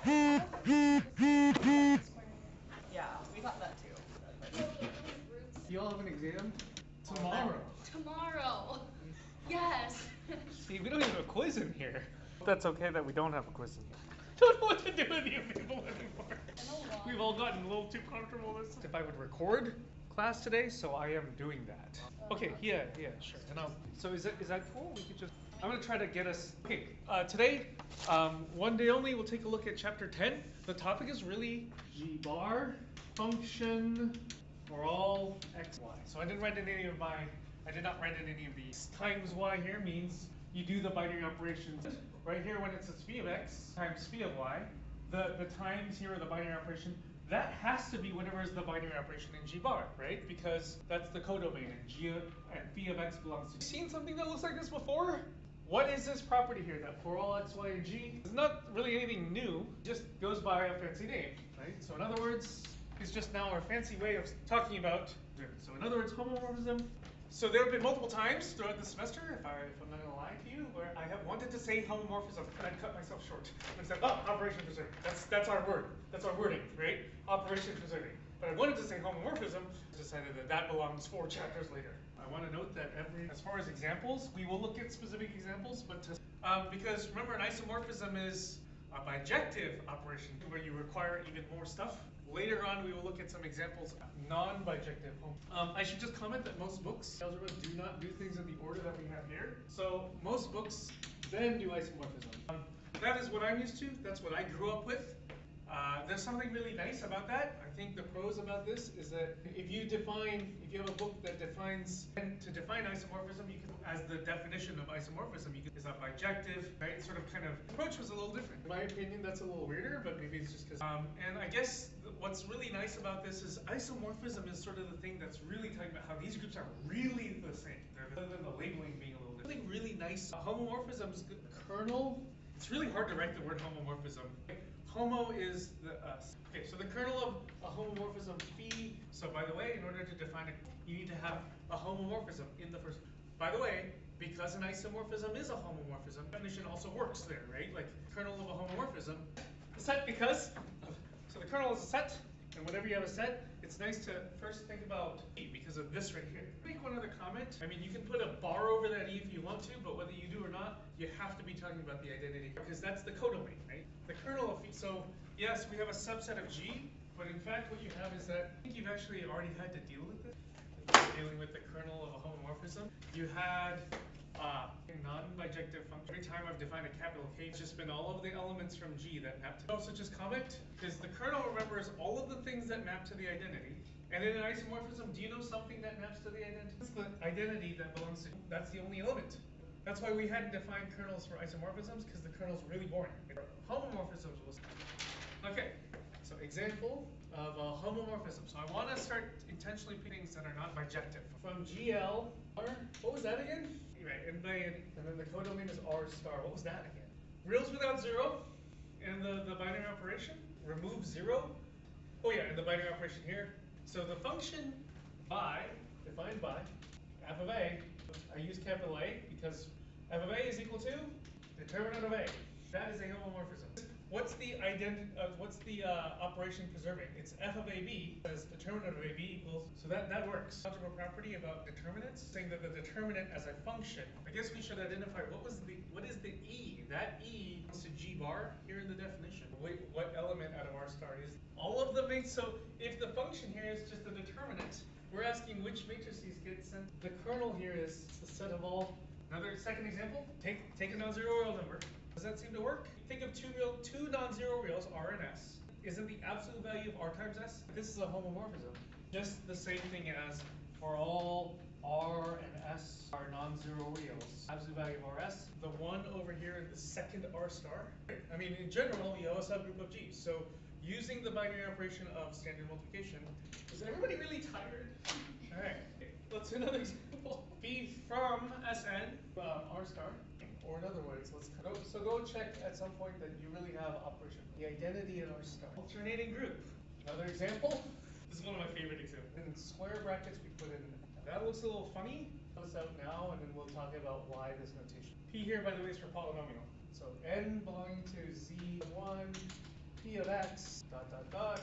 Yeah, we thought that too. You all have an exam tomorrow. Tomorrow. Yes. See, we don't even have a quiz in here. That's okay that we don't have a quiz in here. Don't know what to do with you people anymore. We've all gotten a little too comfortable with this. If I would record class today, so I am doing that. Okay, yeah, sure. And so is that cool? We could just. I'm gonna try to get us. Okay, today, one day only, we'll take a look at chapter 10. The topic is really G bar function for all x, y. So I did not write in any of these. Times y here means you do the binary operations. Right here when it says phi of x times phi of y, the times here are the binary operation. That has to be whatever is the binary operation in G bar, right? Because that's the codomain and G and phi of x belongs to. Seen something that looks like this before? What is this property here that for all x, y, and g? It's not really anything new, it just goes by a fancy name, right? So in other words, it's just now our fancy way of talking about. So in other words, homomorphism. So there have been multiple times throughout the semester, if I'm not going to lie to you, where I have wanted to say homomorphism, and I'd cut myself short and said, oh, operation preserving. That's our word. That's our wording, right? Operation preserving. But I wanted to say homomorphism, decided that belongs 4 chapters later. I want to note that as far as examples, we will look at specific examples, but because remember, an isomorphism is a bijective operation where you require even more stuff. Later on, we will look at some examples of non-bijective. I should just comment that most books, algebra, do not do things in the order that we have here. So most books then do isomorphism. That is what I'm used to. That's what I grew up with. There's something really nice about that. I think the pros about this is that if you have a book that defines, and to define isomorphism, you can, as the definition of isomorphism, is a bijective, right? Sort of kind of approach was a little different. In my opinion, that's a little weirder, but maybe it's just because. And I guess what's really nice about this is isomorphism is sort of the thing that's really talking about how these groups are really the same. Other than the labeling being a little different. Something really nice. Homomorphism is the kernel. It's really hard to write the word homomorphism. Homo is the okay, so the kernel of a homomorphism phi. So by the way, in order to define it, you need to have a homomorphism in the first. By the way, because an isomorphism is a homomorphism, definition also works there, right? Like kernel of a homomorphism, a set because. So the kernel is a set, and whenever you have a set, it's nice to first think about E because of this right here. Make one other comment. I mean, you can put a bar over that E if you want to, but whether you do or not, you have to be talking about the identity because that's the codomain, right? The kernel of E. So yes, we have a subset of G, but in fact, what you have is that I think you've actually already had to deal with it. Dealing with the kernel of a homomorphism, you had a non-bijective function. Every time I've defined a capital K, it's just been all of the elements from G that map to. Also, just comment because the kernel remembers all of the things that map to the identity. And in an isomorphism, do you know something that maps to the identity? It's the identity that belongs to. That's the only element. That's why we hadn't defined kernels for isomorphisms because the kernel's really boring. Homomorphisms was. Okay, so example of a homomorphism. So I want to start intentionally picking things that are not bijective. From GL, what was that again? Right, and then the codomain is R star. What was that again? Reals without 0, and the binary operation. Remove 0. Oh yeah, and the binary operation here. So the function by, defined by, f of a, I use capital A because f of a is equal to determinant of a. That is a homomorphism. What's the operation preserving? It's f of ab as determinant of ab equals, so that works. Algebra property about determinants, saying that the determinant as a function. I guess we should identify what is the e? That e is to g bar here in the definition. What element out of R star is all of the matrices? So if the function here is just a determinant, we're asking which matrices get sent. The kernel here is the set of all. Another second example. Take a non-zero real number. Does that seem to work? Think of two non-zero reals, R and S. Isn't the absolute value of R times S? This is a homomorphism. Just the same thing as for all R and S are non-zero reals. Absolute value of RS. The one over here is the second R star. I mean, in general, you have a subgroup of G. So using the binary operation of standard multiplication, is everybody really tired? All right, let's do another example. B from Sn, R star. Or in other words, go check at some point that you really have operation. The identity in R star. Alternating group. Another example. This is one of my favorite examples. In square brackets, we put in. That looks a little funny. This out now, and then we'll talk about why this notation. P here, by the way, is for polynomial. So n belonging to z1 of x dot dot dot.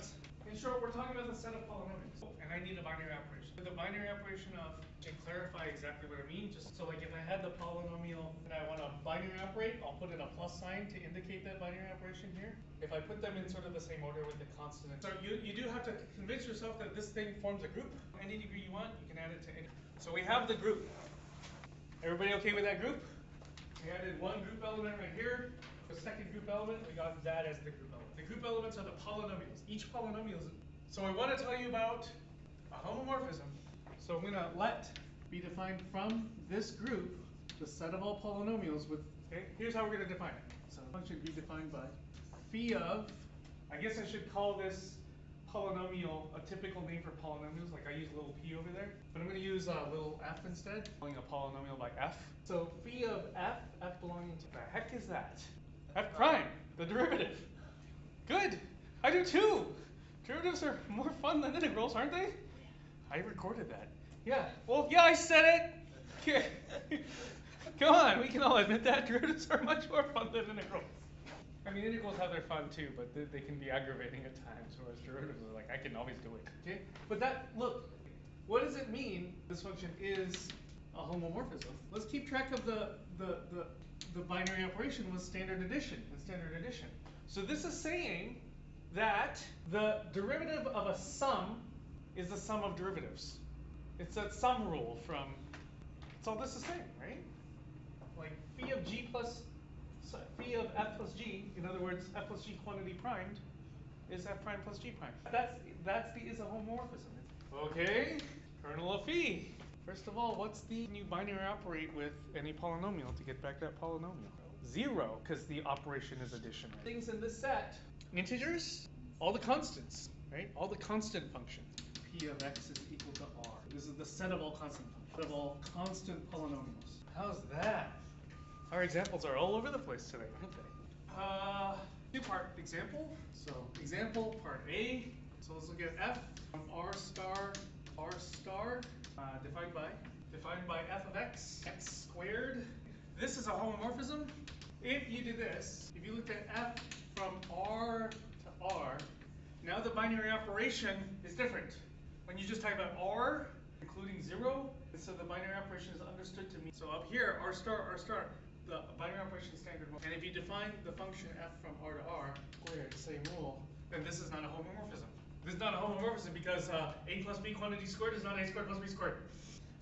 In short, we're talking about the set of polynomials. And I need a binary operation. The binary operation of, to clarify exactly what I mean, just so like if I had the polynomial and I want to binary operate, I'll put in a plus sign to indicate that binary operation here. If I put them in sort of the same order with the constant. So you do have to convince yourself that this thing forms a group. Any degree you want, you can add it to any. So we have the group. Everybody okay with that group? We added one group element right here. The second group element, we got that as the group element. The group elements are the polynomials. Each polynomial is. So I want to tell you about a homomorphism. So I'm going to let be defined from this group, the set of all polynomials with, okay, here's how we're going to define it. So the function be defined by phi of, I guess I should call this polynomial a typical name for polynomials, like I use little p over there, but I'm going to use little f instead, calling a polynomial by f. So phi of f belonging to, the heck is that? F prime, the derivative. Good, I do too. Derivatives are more fun than integrals, aren't they? I recorded that. Yeah, well, yeah, I said it. Come on, we can all admit that. Derivatives are much more fun than integrals. I mean, integrals have their fun too, but they can be aggravating at times, whereas derivatives are like, I can always do it. Okay, but that, look, what does it mean this function is a homomorphism? Let's keep track of the binary operation with standard addition and standard addition. So this is saying that the derivative of a sum is the sum of derivatives. It's that sum rule from, it's all this is saying, right? Like phi of g plus, phi of f plus g, in other words, f plus g quantity primed, is f prime plus g prime. Is a homomorphism. Okay, kernel of phi. First of all, what's the new binary operate with any polynomial to get back that polynomial? 0, because the operation is addition. Things in this set, integers, all the constants, right? All the constant functions. P of x is equal to r. This is the set of all constant functions, of all constant polynomials. How's that? Our examples are all over the place today, aren't they? Two-part example. So example part A. So let's look at f from r star defined by f of x squared. This is a homomorphism. If you do this, if you looked at f from r to r, now the binary operation is different. When you just type out r, including 0, so the binary operation is understood to mean. So up here, r star, the binary operation is standard. And if you define the function f from r to r squared, same rule, then this is not a homomorphism. This is not a homomorphism because a plus b quantity squared is not a squared plus b squared.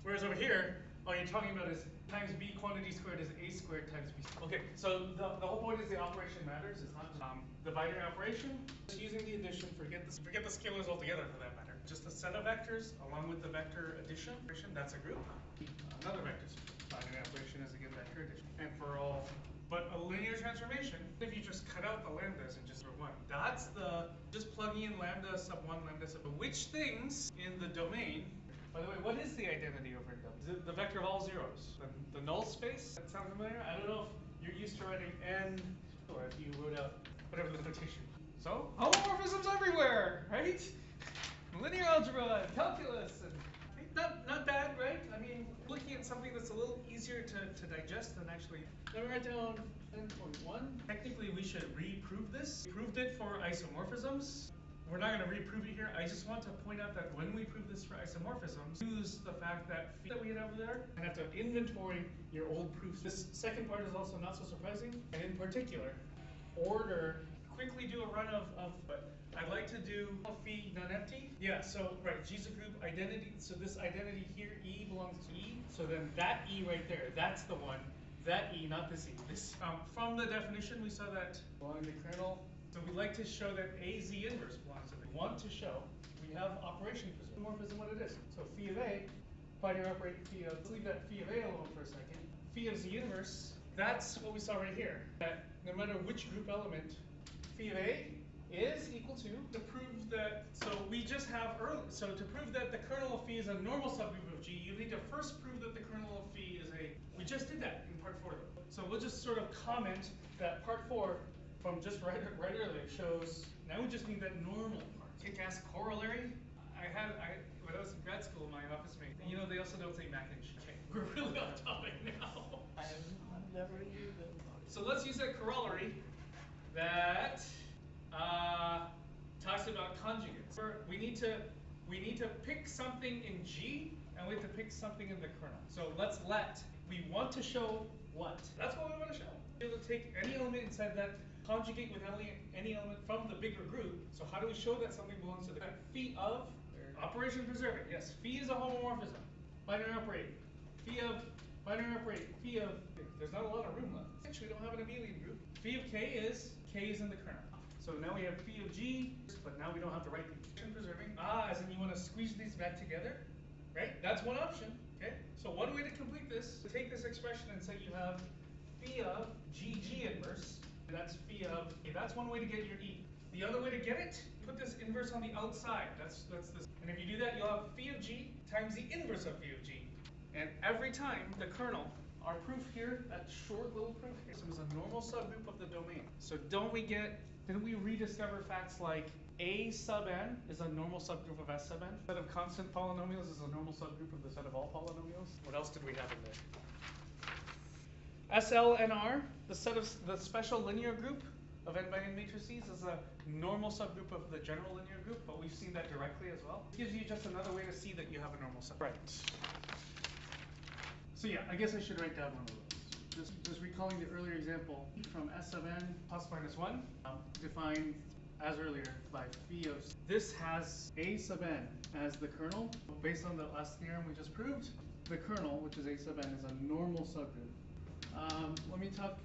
Whereas over here, all you're talking about is times b quantity squared is a squared times b squared. Okay, so the whole point is the operation matters. It's not the binary operation. Just using the addition, forget the scalars altogether for that matter. Just a set of vectors along with the vector addition. That's a group. Another vector binary operation is again vector addition. And for all, but a linear transformation, if you just cut out the lambdas and just one, that's the just plugging in lambda sub 1, lambda sub. Which things in the domain? By the way, what is the identity over here? The vector of all zeros. The null space? That sound familiar? I don't know if you're used to writing n, or if you wrote out whatever the notation. So, homomorphisms everywhere, right? Linear algebra, and calculus, and not bad, right? I mean, looking at something that's a little easier to digest than actually. Let me write down 10.1. Technically, we should reprove this. We proved it for isomorphisms. We're not going to reprove it here. I just want to point out that when we prove this for isomorphisms, use the fact that we had over there, and have to inventory your old proofs. This second part is also not so surprising, and in particular, order. Quickly do a run of but I'd like to do phi non-empty. Yeah, so right, G's a group identity. So this identity here, E belongs to E. So then that E right there, that's the one. That E, not this E. This from the definition we saw that belonging to kernel. So we like to show that A Z inverse belongs to it. We want to show we have operation isomorphism what it is. So phi of A, binary operate phi of, let's leave that phi of A alone for a second. Phi of Z inverse, that's what we saw right here. That no matter which group element, phi of A is equal to prove that, so we just have early, so to prove that the kernel of phi is a normal subgroup of G, you need to first prove that the kernel of phi is a, we just did that in part 4 though. So we'll just sort of comment that part 4 from just right earlier shows, now we just need that normal part. Kick-ass corollary. When I was in grad school, my office mate, you know, they also don't say mac and cheese. Okay, we're really off topic now. I've never used it. So let's use that corollary that conjugates. We need to pick something in G, and we have to pick something in the kernel. So we want to show what? That's what we want to show. We're able to take any element inside that, conjugate with any element from the bigger group. So how do we show that something belongs to the phi of operation preserving? Yes, phi is a homomorphism. Binary operator. Phi of binary operator. Phi of, there's not a lot of room left. Actually, we don't have an abelian group. Phi of k is in the kernel. So now we have phi of g, but now we don't have to write the preserving. As in you want to squeeze these back together, right? That's one option. Okay. So one way to complete this, to take this expression and say you have phi of gg inverse. That's phi of, okay, that's one way to get your e. The other way to get it, put this inverse on the outside. That's this. And if you do that, you'll have phi of g times the inverse of phi of g. And every time the kernel, our proof here, that short little proof here, is a normal subgroup of the domain. So didn't we rediscover facts like A sub n is a normal subgroup of S sub n? The set of constant polynomials is a normal subgroup of the set of all polynomials. What else did we have in there? SLNR, the set of the special linear group of n by n matrices, is a normal subgroup of the general linear group, but we've seen that directly as well. It gives you just another way to see that you have a normal subgroup. Right. So yeah, I guess I should write down one of those. Just recalling the earlier example from S of n plus minus 1, defined as earlier by phi of. This has A sub n as the kernel. Based on the last theorem we just proved, the kernel, which is A sub n, is a normal subgroup. Let me talk.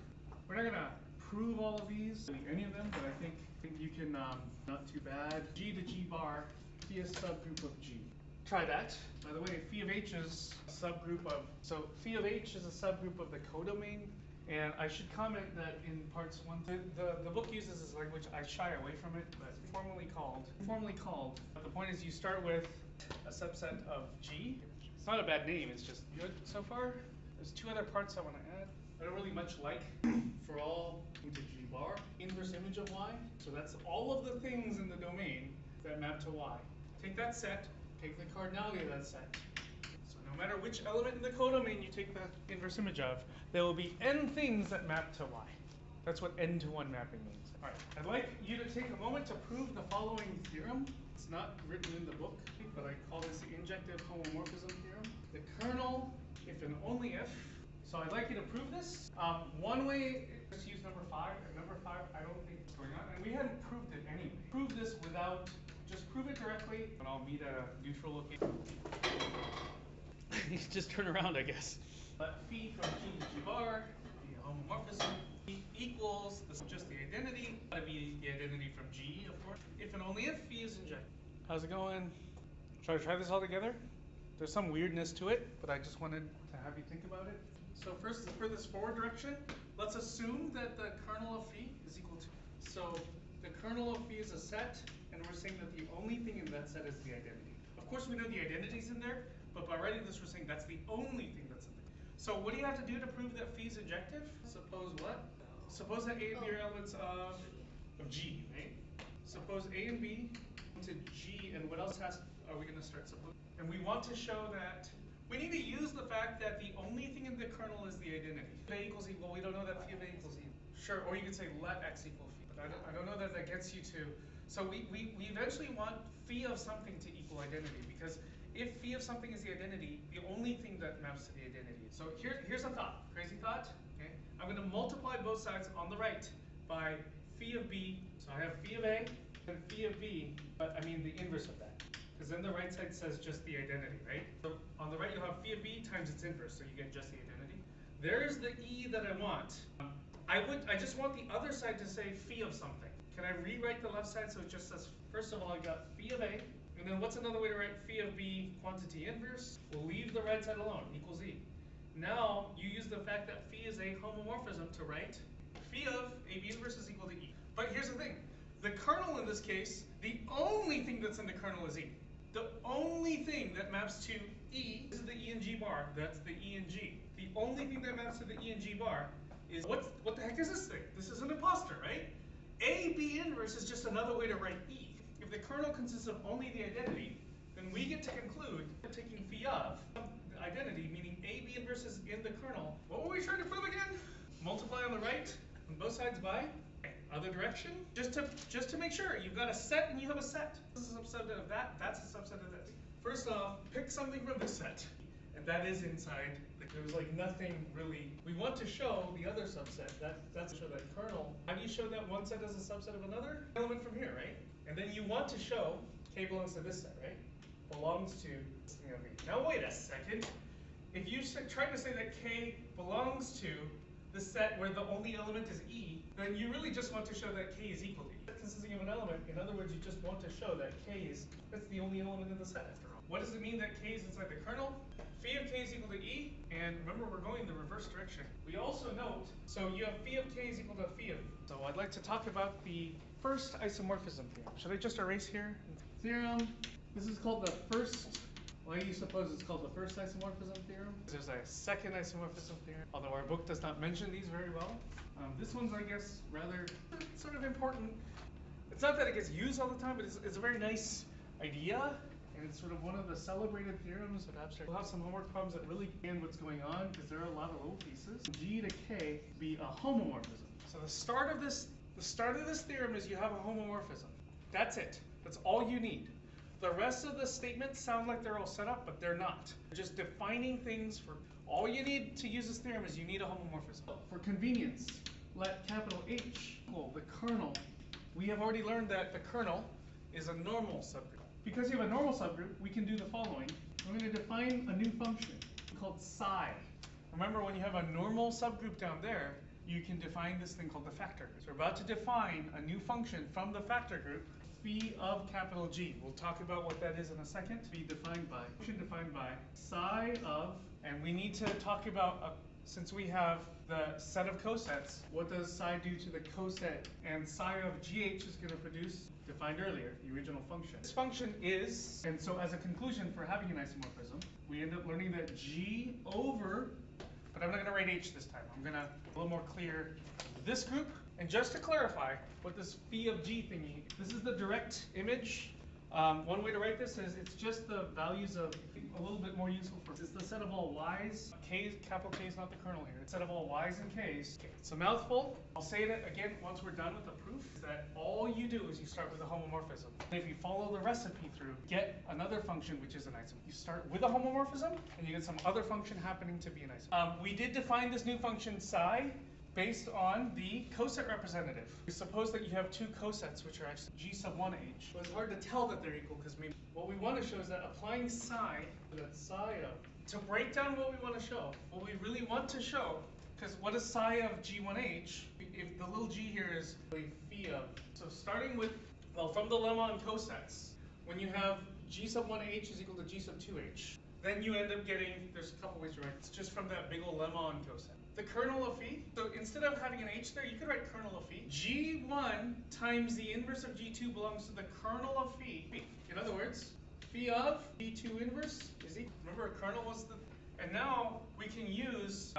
We're not gonna prove all of these, any of them, but I think you can, not too bad. G to G bar, phi is subgroup of G. Try that. By the way, phi of H is a subgroup of, so phi of H is a subgroup of the codomain. And I should comment that in parts 1, the book uses this language, I shy away from it, but formally called. But the point is you start with a subset of G. It's not a bad name, it's just good so far. There's 2 other parts I want to add. I don't really much like for all into G bar, inverse image of Y. So that's all of the things in the domain that map to Y. Take that set, take the cardinality of that set. So no matter which element in the codomain you take the inverse image of, there will be n things that map to Y. That's what n-to-1 mapping means. All right, I'd like you to take a moment to prove the following theorem. It's not written in the book, but I call this the injective homomorphism theorem. The kernel, if and only if. So I'd like you to prove this. One way is to use number 5, and number 5 I don't think is going on, and we hadn't proved it anyway. Prove this without, just prove it directly, and I'll meet at a neutral location. You just turn around, I guess. Let phi from G to G bar be a homomorphism. Phi equals, this is just the identity, gotta be the identity from G, of course. If and only if phi is injected. How's it going? Should I try this all together? There's some weirdness to it, but I just wanted to have you think about it. So first, for this forward direction, let's assume that the kernel of phi is equal to. So the kernel of phi is a set, and we're saying that the only thing in that set is the identity. Of course, we know the identity's in there, but by writing this, we're saying that's the only thing that's in there. So what do you have to do to prove that phi is injective? Suppose what? Suppose that A and B are elements of G, right? Suppose A and B to G, and what else are we going to start supposing? And we want to show that we need to use the fact that the only thing in the kernel is the identity. If A equals E, well, we don't know that phi of A equals E. Sure, or you could say let X equal phi, but I don't know that that gets you to. So we eventually want phi of something to equal identity, because if phi of something is the identity, the only thing that maps to the identity. So here's a thought, crazy thought. Okay, I'm going to multiply both sides on the right by phi of B. So I have phi of A and phi of B, but I mean the inverse of that. Because then the right side says just the identity, right? So on the right you'll have phi of B times its inverse, so you get just the identity. There's the E that I want. I just want the other side to say phi of something. Can I rewrite the left side so it just says, first of all, I got phi of A, and then what's another way to write phi of B quantity inverse? We'll leave the right side alone, equals E. Now you use the fact that phi is a homomorphism to write phi of AB inverse is equal to E. But here's the thing. The kernel in this case, the only thing that's in the kernel is E. The only thing that maps to E is the E and G bar. That's the E and G. The only thing that maps to the E and G bar is what the heck is this thing? This is an imposter, right? A B inverse is just another way to write E. If the kernel consists of only the identity, then we get to conclude we're taking phi of the identity, meaning A B inverse is in the kernel. What were we trying to prove again? Multiply on the right on both sides by. other direction, just to make sure you've got a set and you have a set. This is a subset of that. That's a subset of this. First off, pick something from this set, and that is inside. There's like nothing really. We want to show the other subset. That's to show that kernel. How do you show that one set is a subset of another? Element from here, right? And then you want to show K belongs to this set, right? Belongs to this thing over here. Now wait a second. If you try to say that K belongs to the set where the only element is E, then you really just want to show that K is equal to E. Consisting of an element, in other words, you just want to show that that's the only element in the set after all. What does it mean that K is inside the kernel? Phi of K is equal to E, and remember we're going the reverse direction. We also note, so you have phi of K is equal to phi of. So I'd like to talk about the first isomorphism theorem. Should I just erase here? Theorem, this is called the first, why do you suppose it's called the first isomorphism theorem? There's a second isomorphism theorem, although our book does not mention these very well. This one's, I guess, rather sort of important. It's not that it gets used all the time, but it's a very nice idea. And it's sort of one of the celebrated theorems of abstract. We'll have some homework problems that really understand what's going on because there are a lot of little pieces. G to K be a homomorphism. So the start of this theorem is you have a homomorphism. That's it. That's all you need. The rest of the statements sound like they're all set up, but they're not. They're just defining things for all you need to use this theorem is you need a homomorphism. For convenience, let capital H equal the kernel. We have already learned that the kernel is a normal subgroup. Because you have a normal subgroup, we can do the following. I'm going to define a new function called psi. Remember, when you have a normal subgroup down there, you can define this thing called the factor group. So we're about to define a new function from the factor group, phi of capital G. We'll talk about what that is in a second. Be defined by, function defined by psi of, and we need to talk about, since we have the set of cosets, what does psi do to the coset? And psi of GH is going to produce, defined earlier, the original function. This function is, and so as a conclusion for having an isomorphism, we end up learning that G over, but I'm not going to write H this time. I'm going to a little more clear this group. And just to clarify what this phi of G thingy, this is the direct image. One way to write this is it's just the values of a little bit more useful for it's the set of all y's. Capital K is not the kernel here. It's set of all y's and k's. Okay, it's a mouthful. I'll say it again once we're done with the proof. Is that all you do is you start with a homomorphism. And if you follow the recipe through, get another function which is an isomorphism. You start with a homomorphism and you get some other function happening to be an isomorphism. We did define this new function psi based on the coset representative. We suppose that you have two cosets which are actually G sub 1h. But it's hard to tell that they're equal because maybe what we want to show is that applying psi, that psi of, to break down what we want to show, what we really want to show, because what is psi of G1h? If the little g here is really phi of. So starting with, well, from the lemma on cosets, when you have G sub 1h is equal to G sub 2h, then you end up getting, there's a couple ways to write it. It's just from that big old lemma on coset. The kernel of phi, so instead of having an h there, you could write kernel of phi. G1 times the inverse of G2 belongs to the kernel of phi. In other words, phi of G2 inverse is equal. Remember, a kernel was the, and now we can use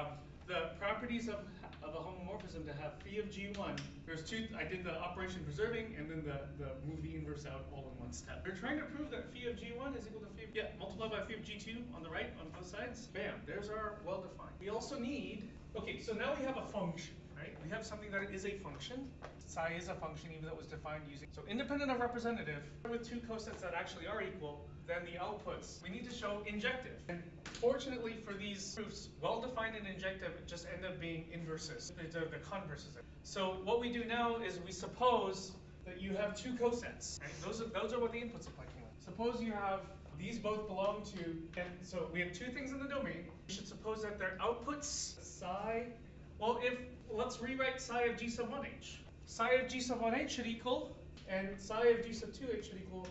the properties of a homomorphism to have phi of G1. There's two, I did the operation preserving and then the move the inverse out all in one step. We're trying to prove that phi of G1 is equal to phi of, yeah, multiply by phi of G2 on the right, on both sides. Bam, there's our well-defined. We also need, okay, so now we have a function, right? We have something that is a function. Psi is a function even though it was defined using, so independent of representative, with two cosets that actually are equal, then the outputs, we need to show injective. And fortunately for these proofs, well-defined and injective just end up being inverses, the converses. So what we do now is we suppose that you have two cosets, right? Those are what the inputs are like. Suppose you have, these both belong to, and so we have two things in the domain. We should suppose that their outputs, psi, well, let's rewrite psi of G sub 1h. Psi of G sub 1h should equal, and psi of G sub 2h should equal,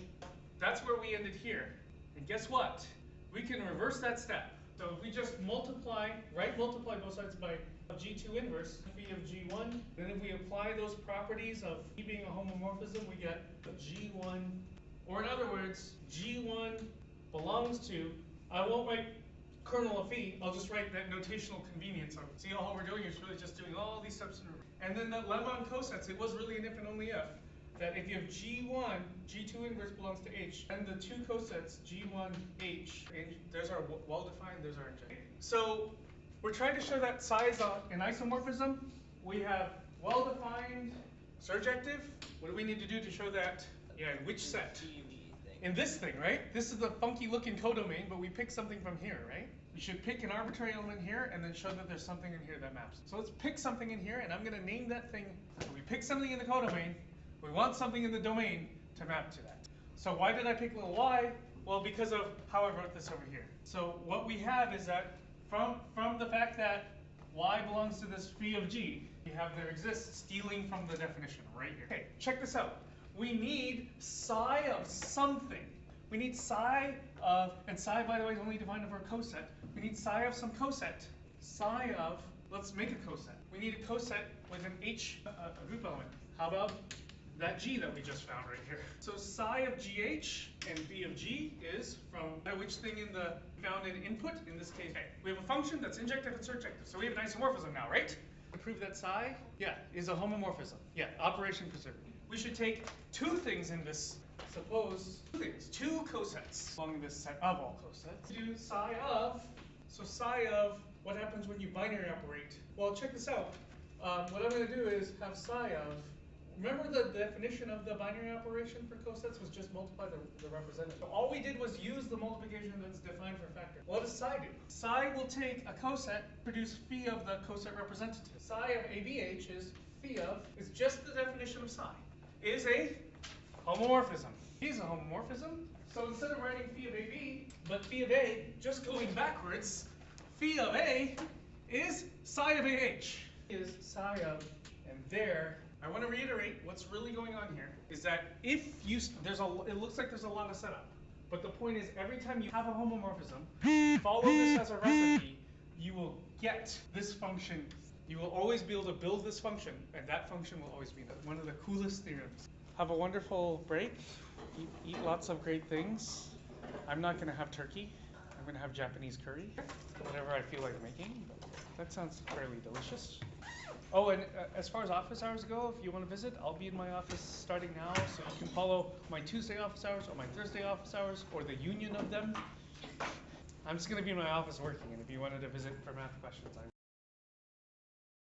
that's where we ended here. And guess what? We can reverse that step. So if we just multiply both sides by G2 inverse, phi of G1, then if we apply those properties of phi being a homomorphism, we get G1, or in other words, G1 belongs to, I won't write kernel of phi, I'll just write that notational convenience of it. See, all we're doing is really just doing all these steps in reverse. And then the lemma on cosets, it was really an if and only if, that if you have G1, G2 inverse belongs to H, and the two cosets, G1, H, and there's our well-defined, there's our injective. So we're trying to show that psi is an isomorphism. We have well-defined Surjective, what do we need to do to show that? Yeah, in which set? In this thing, right? This is the funky looking codomain, but we pick something from here, right? We should pick an arbitrary element here and then show that there's something in here that maps. So let's pick something in here, and I'm going to name that thing. So we pick something in the codomain. We want something in the domain to map to that. So why did I pick little y? Well, because of how I wrote this over here. So what we have is that from the fact that y belongs to this phi of g, we have there exists stealing from the definition right here. Okay, check this out. We need psi of something. We need psi of, and psi, by the way, is only defined over a coset. We need psi of some coset. Psi of, let's make a coset. We need a coset with an H, a group element. How about that G that we just found right here? So psi of GH and phi of G is from which thing in the found in input, in this case, okay. We have a function that's injective and surjective. So we have an isomorphism now, right? To prove that psi, yeah, is a homomorphism. Yeah, operation preserved. We should take two things in this. Suppose two cosets along this set of all cosets. Do psi of, so psi of, what happens when you binary operate? Well, check this out. What I'm going to do is have psi of, remember the definition of the binary operation for cosets was just multiply the representative. So all we did was use the multiplication that's defined for a factor. What does psi do? Psi will take a coset, produce phi of the coset representative. Psi of ABH is phi of, is just the definition of psi, is a homomorphism. Is a homomorphism. So instead of writing phi of AB, but phi of A, just going backwards, phi of A is psi of AH. Is psi of, and there, I want to reiterate what's really going on here is that if you, it looks like there's a lot of setup, but the point is every time you have a homomorphism, follow this as a recipe, you will get this function. You will always be able to build this function, and that function will always be one of the coolest theorems. Have a wonderful break. Eat lots of great things. I'm not going to have turkey. I'm going to have Japanese curry, whatever I feel like making. But that sounds fairly delicious. Oh, and as far as office hours go, if you want to visit, I'll be in my office starting now, so you can follow my Tuesday office hours or my Thursday office hours or the union of them. I'm just going to be in my office working, and if you wanted to visit for math questions,